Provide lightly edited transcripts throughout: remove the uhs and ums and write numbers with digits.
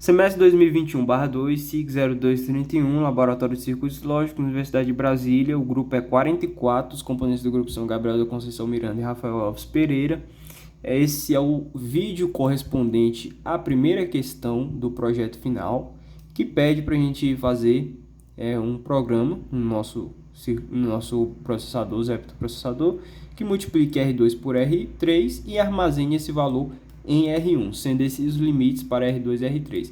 Semestre 2021/2, SIG 0231, Laboratório de Circuitos Lógicos, Universidade de Brasília. O grupo é 44, os componentes do grupo são Gabriel da Conceição Miranda e Rafael Alves Pereira. Esse é o vídeo correspondente à primeira questão do projeto final, que pede para a gente fazer um programa no nosso processador, Zepto processador, que multiplique R2 por R3 e armazene esse valor em R1, sendo esses os limites para R2 e R3.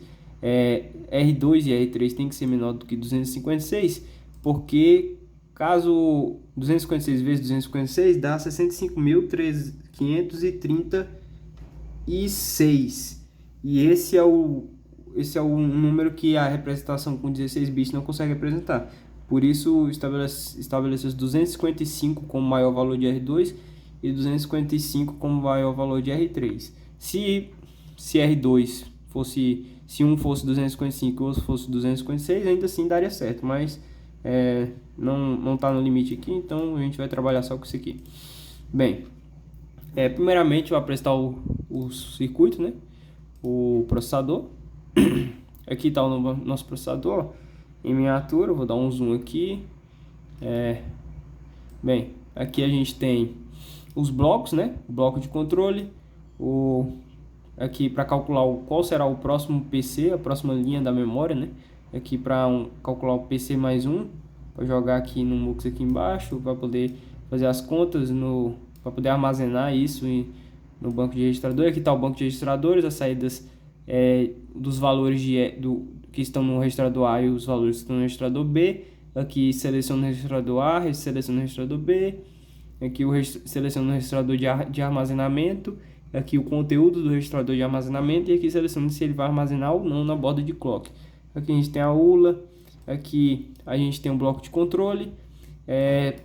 R2 e R3 tem que ser menor do que 256, porque caso 256 vezes 256 dá 65.536. E esse é o número que a representação com 16 bits não consegue representar. Por isso, estabelece os 255 como maior valor de R2 e 255 como maior valor de R3. Se R2 fosse, se um fosse 255 e o outro fosse 256, ainda assim daria certo, mas não está no limite aqui, então a gente vai trabalhar só com isso aqui. Bem, primeiramente eu vou apresentar o circuito, né? O processador. Aqui está o nosso processador em miniatura, eu vou dar um zoom aqui. Bem, aqui a gente tem os blocos, né? O bloco de controle, aqui para calcular qual será o próximo PC, a próxima linha da memória, né? Aqui para calcular o PC mais um, para jogar aqui no MUX aqui embaixo, para poder fazer as contas, para poder armazenar isso no banco de registrador. Aqui está o banco de registradores, as saídas dos valores que estão no registrador A e os valores que estão no registrador B. Aqui seleciono o registrador A, seleciono o registrador B. Aqui eu seleciono o registrador de armazenamento. Aqui o conteúdo do registrador de armazenamento. E aqui seleciono se ele vai armazenar ou não na borda de clock. Aqui a gente tem a ULA. Aqui a gente tem um bloco de controle.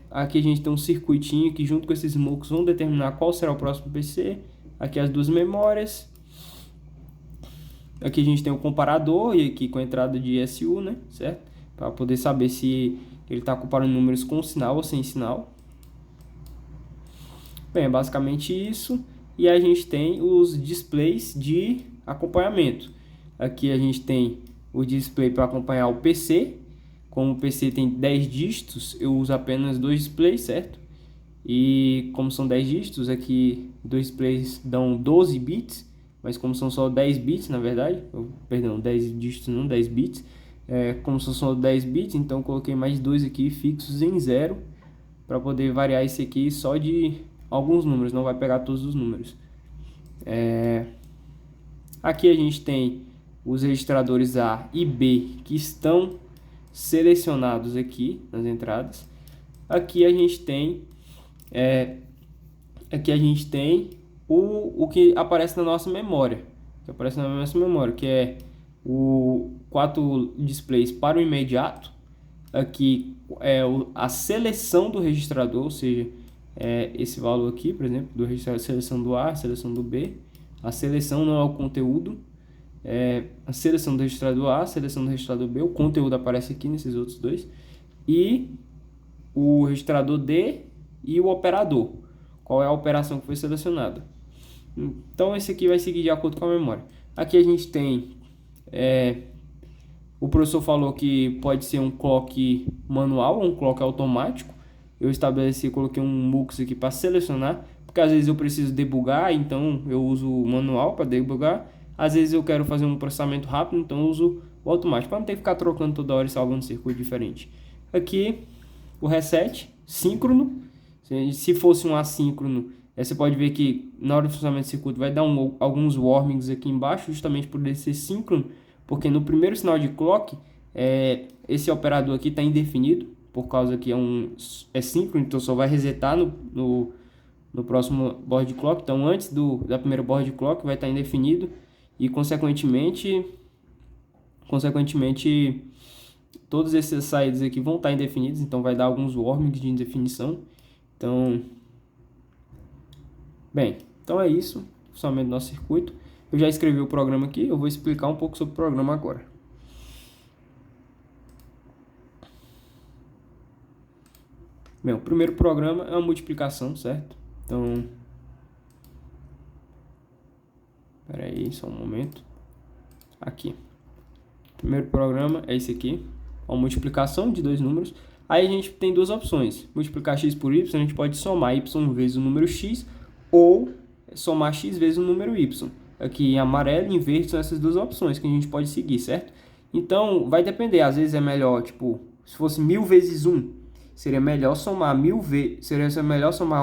Aqui a gente tem um circuitinho que junto com esses MUX vão determinar qual será o próximo PC. Aqui as duas memórias. Aqui a gente tem o comparador e aqui com a entrada de SU, né, certo? Para poder saber se ele está comparando números com sinal ou sem sinal. Bem, é basicamente isso. E a gente tem os displays de acompanhamento. Aqui a gente tem o display para acompanhar o PC. Como o PC tem 10 dígitos, eu uso apenas 2 displays, certo? E como são 10 dígitos, aqui 2 displays dão 12 bits. Mas como são só 10 bits, na verdade, perdão, 10 dígitos não, 10 bits. Como são só 10 bits, então eu coloquei mais 2 aqui fixos em 0. Para poder variar esse aqui só de alguns números, não vai pegar todos os números. Aqui a gente tem os registradores A e B que estão selecionados aqui nas entradas. Aqui a gente tem o que aparece na nossa memória, que é o 4 displays para o imediato. Aqui é a seleção do registrador, ou seja, esse valor aqui, por exemplo, do registrador, seleção do A, seleção do B. A seleção não é o conteúdo, a seleção do registrador A, seleção do registrador B. O conteúdo aparece aqui nesses outros dois. E o registrador D e o operador. Qual é a operação que foi selecionada? Então esse aqui vai seguir de acordo com a memória. Aqui a gente tem o professor falou que pode ser um clock manual ou um clock automático. Eu coloquei um MUX aqui para selecionar, porque às vezes eu preciso debugar, então eu uso o manual para debugar. Às vezes eu quero fazer um processamento rápido, então eu uso o automático, para não ter que ficar trocando toda hora e salvando circuito diferente. Aqui o reset síncrono. Se fosse um assíncrono, você pode ver que na hora do funcionamento do circuito vai dar alguns warnings aqui embaixo, justamente por ele ser síncrono, porque no primeiro sinal de clock, esse operador aqui está indefinido, por causa que é síncrono, então só vai resetar no próximo board clock. Então antes da primeira board clock vai estar indefinido e consequentemente todas essas saídas aqui vão estar indefinidas, então vai dar alguns warnings de indefinição. Então é isso, o funcionamento do nosso circuito. Eu já escrevi o programa aqui, eu vou explicar um pouco sobre o programa agora. Bem, o primeiro programa é uma multiplicação, certo? Então, espera aí, só um momento. Aqui, Primeiro programa é esse aqui, a multiplicação de dois números. Aí a gente tem duas opções, multiplicar x por y, a gente pode somar y vezes o número x, ou somar x vezes o número y. Aqui em amarelo e em verde são essas duas opções que a gente pode seguir, certo? Então, vai depender, às vezes é melhor, tipo, se fosse 1000 vezes 1, seria melhor somar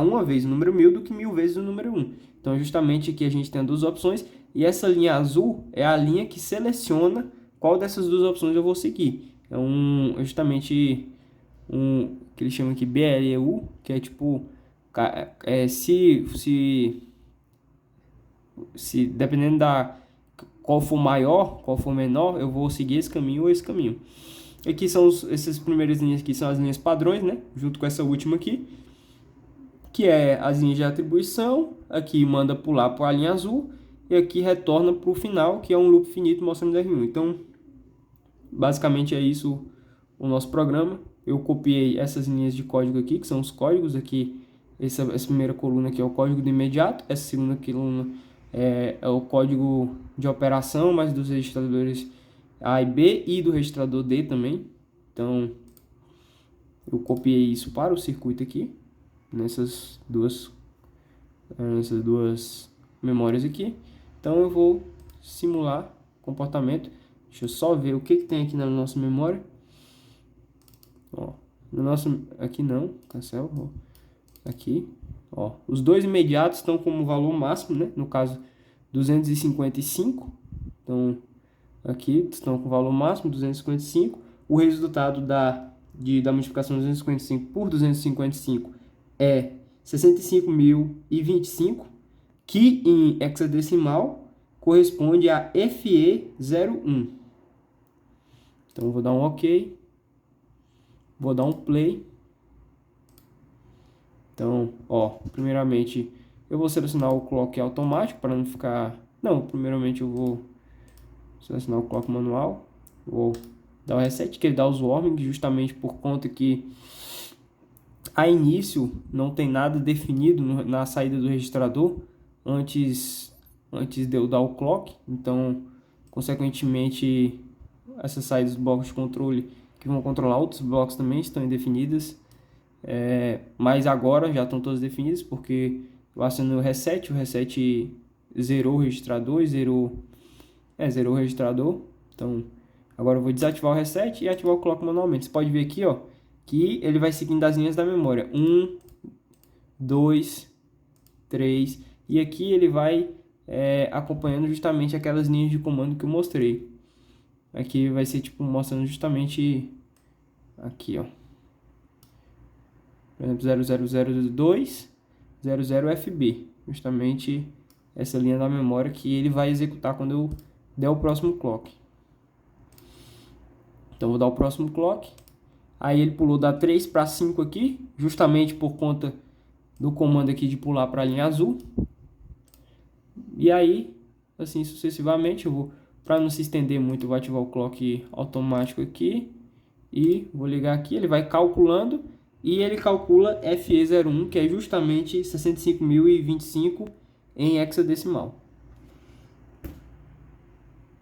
uma vez o número 1000 do que 1000 vezes o número 1. Então, justamente aqui a gente tem duas opções, e essa linha azul é a linha que seleciona qual dessas duas opções eu vou seguir. É justamente que eles chamam aqui BLEU, que é tipo, se dependendo qual for maior, qual for menor, eu vou seguir esse caminho ou esse caminho. Aqui são essas primeiras linhas aqui, são as linhas padrões, né? Junto com essa última aqui, que é as linhas de atribuição. Aqui manda pular para a linha azul e aqui retorna para o final, que é um loop finito mostrando R1. Então, basicamente é isso o nosso programa. Eu copiei essas linhas de código aqui, que são os códigos aqui. Essa primeira coluna aqui é o código do imediato, essa segunda coluna é o código de operação, mas dos registradores A e B e do registrador D também. Então, eu copiei isso para o circuito aqui, nessas duas memórias aqui. Então, eu vou simular comportamento. Deixa eu só ver o que tem aqui na nossa memória. Ó, no nosso, aqui não, cancel, ó, aqui, ó, os dois imediatos estão como valor máximo, né? No caso, 255. Então, aqui estão com valor máximo, 255. O resultado da multiplicação de 255 por 255 é 65.025, que em hexadecimal corresponde a FE01. Então, eu vou dar um OK. Vou dar um play. Então, ó, primeiramente eu vou selecionar o clock automático para não ficar... Não, primeiramente eu vou selecionar o clock manual. Vou dar o reset, que ele dá os warnings, justamente por conta que a início não tem nada definido na saída do registrador antes de eu dar o clock. Então, consequentemente, essas saídas do bloco de controle que vão controlar outros blocos também estão indefinidas, mas agora já estão todas definidas, porque eu acionei o reset zerou o registrador, zerou o registrador. Então, agora eu vou desativar o reset e ativar o clock manualmente. Você pode ver aqui, ó, que ele vai seguindo as linhas da memória, 1, 2, 3, e aqui ele vai acompanhando justamente aquelas linhas de comando que eu mostrei. Aqui vai ser tipo mostrando justamente aqui, ó. Por exemplo, 0002, 00FB. Justamente essa linha da memória que ele vai executar quando eu der o próximo clock. Então, vou dar o próximo clock. Aí ele pulou da 3 para 5 aqui, justamente por conta do comando aqui de pular para a linha azul. E aí, assim sucessivamente, eu vou... Para não se estender muito, eu vou ativar o clock automático aqui. E vou ligar aqui, ele vai calculando. E ele calcula FE01, que é justamente 65.025 em hexadecimal.